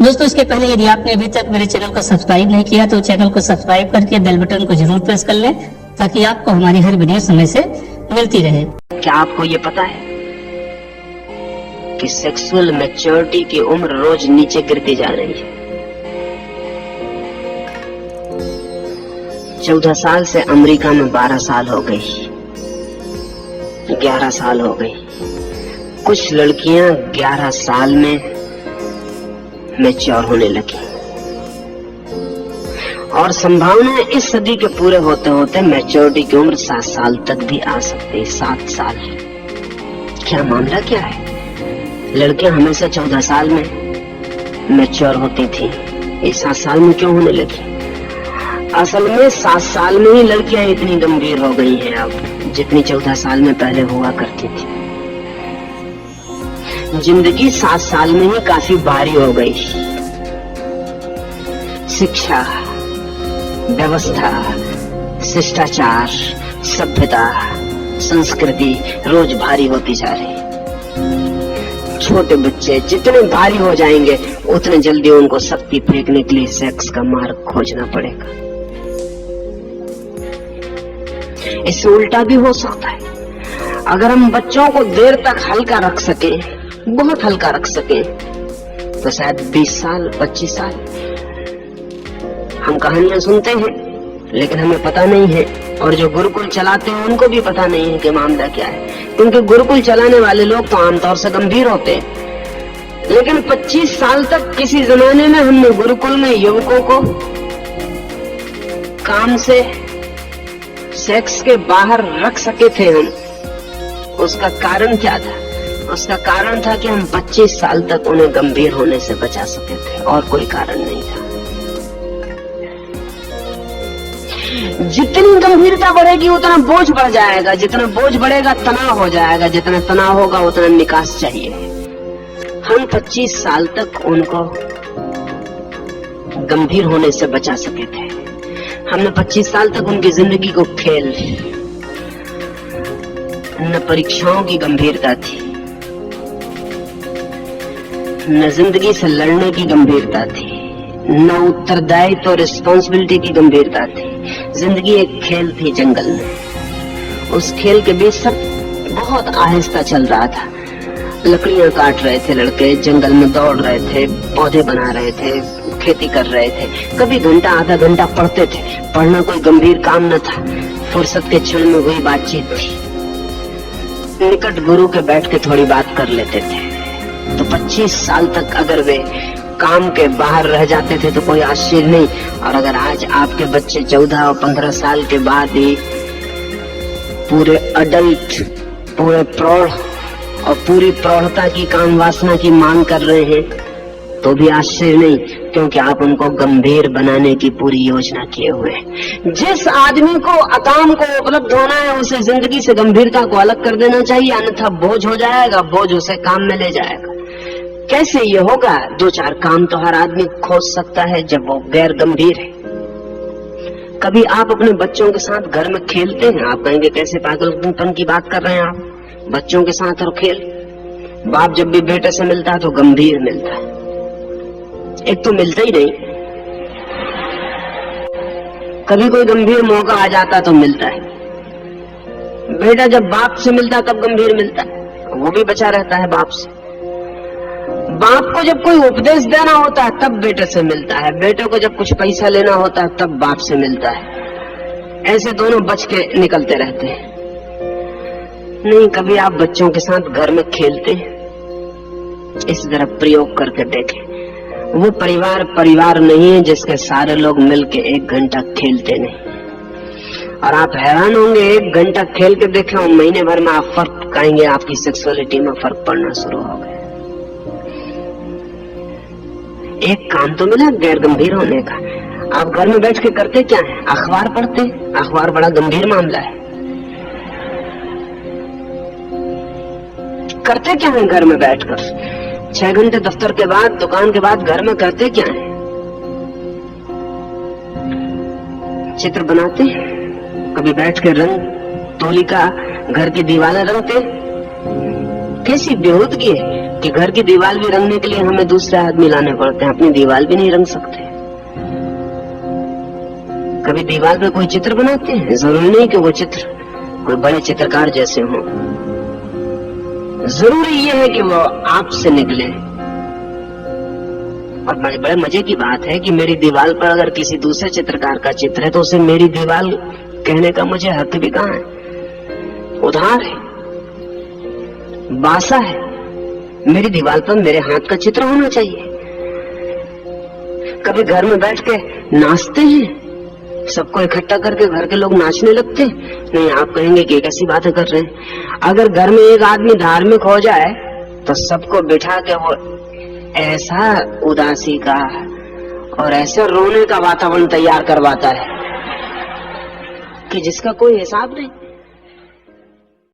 दोस्तों, इसके पहले यदि आपने अभी तक मेरे चैनल को सब्सक्राइब नहीं किया तो चैनल को सब्सक्राइब करके बेल बटन को जरूर प्रेस कर लें ताकि आपको हमारी हर वीडियो समय से मिलती रहे। क्या आपको ये पता है कि सेक्सुअल मैच्योरिटी की उम्र रोज नीचे गिरती जा रही है? 14 साल से अमेरिका में 12 साल हो गई, 11 साल हो गई। कुछ लड़कियां 11 साल में मैच्योर होने लगी और संभावना इस सदी के पूरे होते होते मैच्योरिटी की उम्र 7 साल तक भी आ सकती है। 7 साल। क्या मामला क्या है? लड़कियां हमेशा 14 साल में मैच्योर होती थी, ये 7 साल में क्यों होने लगी? असल में 7 साल में ही लड़कियां इतनी गंभीर हो गई हैं अब, जितनी 14 साल में पहले हुआ करती थी। जिंदगी 7 साल में ही काफी भारी हो गई। शिक्षा, व्यवस्था, शिष्टाचार, सभ्यता, संस्कृति रोज भारी होती जा रही। छोटे बच्चे जितने भारी हो जाएंगे उतने जल्दी उनको शक्ति फेंकने के लिए सेक्स का मार्ग खोजना पड़ेगा। इससे उल्टा भी हो सकता है। अगर हम बच्चों को देर तक हल्का रख सके, बहुत हल्का रख सके, तो शायद 20 साल 25 साल। हम कहानियां सुनते हैं लेकिन हमें पता नहीं है, और जो गुरुकुल चलाते हैं उनको भी पता नहीं है कि मामला क्या है, क्योंकि गुरुकुल चलाने वाले लोग तो आमतौर से गंभीर होते हैं। लेकिन 25 साल तक किसी जमाने में हमने गुरुकुल में युवकों को काम से, सेक्स के बाहर रख सके थे हम। उसका कारण क्या था? उसका कारण था कि हम 25 साल तक उन्हें गंभीर होने से बचा सके थे, और कोई कारण नहीं था। जितनी गंभीरता बढ़ेगी उतना बोझ बढ़ जाएगा, जितना बोझ बढ़ेगा तनाव हो जाएगा, जितना तनाव होगा उतना निकास चाहिए। हम 25 साल तक उनको गंभीर होने से बचा सके थे। हमने 25 साल तक उनकी जिंदगी को खेल, न परीक्षाओं की गंभीरता थी, न जिंदगी से लड़ने की गंभीरता थी, न उत्तरदायित्व और रिस्पॉन्सिबिलिटी की गंभीरता थी। जिंदगी एक खेल थी जंगल में। उस खेल के बीच सब बहुत आहिस्ता चल रहा था। लकड़ियां काट रहे थे लड़के, जंगल में दौड़ रहे थे, पौधे बना रहे थे, खेती कर रहे थे। कभी घंटा आधा घंटा पढ़ते थे। पढ़ना कोई गंभीर काम न था, फुर्सत के क्षण में हुई बातचीत थी। निकट गुरु के बैठ के थोड़ी बात कर लेते थे। तो 25 साल तक अगर वे काम के बाहर रह जाते थे तो कोई आश्चर्य नहीं। और अगर आज आपके बच्चे 14 और 15 साल के बाद ही पूरे अडल्ट, पूरे प्रौढ़ और पूरी प्रौढ़ता की काम वासना की मांग कर रहे हैं तो भी आश्चर्य नहीं, क्योंकि आप उनको गंभीर बनाने की पूरी योजना किए हुए हैं। जिस आदमी को अकाम को उपलब्ध होना है उसे जिंदगी से गंभीरता को अलग कर देना चाहिए, अन्यथा बोझ हो जाएगा, बोझ उसे काम में ले जाएगा। कैसे ये होगा? 2-4 काम तो हर आदमी खोज सकता है जब वो गैर गंभीर है। कभी आप अपने बच्चों के साथ घर में खेलते हैं? आप कहेंगे कैसे पागलपन की बात कर रहे हैं आप, बच्चों के साथ और खेल। बाप जब भी बेटे से मिलता है तो गंभीर मिलता है। एक तो मिलता ही नहीं, कभी कोई गंभीर मौका आ जाता तो मिलता है। बेटा जब बाप से मिलता तब गंभीर मिलता है, वो भी बचा रहता है बाप से। बाप को जब कोई उपदेश देना होता है तब बेटे से मिलता है, बेटे को जब कुछ पैसा लेना होता है तब बाप से मिलता है। ऐसे दोनों बच के निकलते रहते हैं। नहीं, कभी आप बच्चों के साथ घर में खेलते हैं? इस तरह प्रयोग करके देखें। वो परिवार नहीं है जिसके सारे लोग मिलके 1 घंटा खेलते नहीं। और आप हैरान होंगे, 1 घंटा खेल के देखें और महीने भर में आप फर्क पाएंगे, आपकी सेक्सुअलिटी में फर्क पड़ना शुरू हो गया। एक काम तो मिला गैर गंभीर होने का। आप घर में बैठ के करते क्या है? अखबार पढ़ते। अखबार बड़ा गंभीर मामला है। करते क्या है घर में बैठकर? 6 घंटे दफ्तर के बाद, दुकान के बाद घर में करते क्या है? चित्र बनाते, कभी बैठ के रंग तोलिका घर की दीवारें रंगते, कैसी बेहूदगी है कि घर की दीवार भी रंगने के लिए हमें दूसरे आदमी लाने पड़ते हैं, अपनी दीवार भी नहीं रंग सकते। कभी दीवार पे कोई चित्र बनाते हैं, जरूरी नहीं कि वो चित्र कोई बड़े चित्रकार जैसे हो, जरूरी ये है कि वो आपसे निकले। और बड़े मजे की बात है कि मेरी दीवार पर अगर किसी दूसरे चित्रकार का चित्र है तो उसे मेरी दीवार कहने का मुझे हक भी कहाँ है। उधार है, बासा है, मेरी दीवार पर मेरे हाथ का चित्र होना चाहिए। कभी घर में बैठ के नाचते हैं, सबको इकट्ठा करके घर के लोग नाचने लगते नहीं, आप कहेंगे कि कैसी बातें कर रहे हैं। अगर घर में एक आदमी धार्मिक हो जाए तो सबको बिठा के वो ऐसा उदासी का और ऐसे रोने का वातावरण तैयार करवाता है कि जिसका कोई हिसाब नहीं।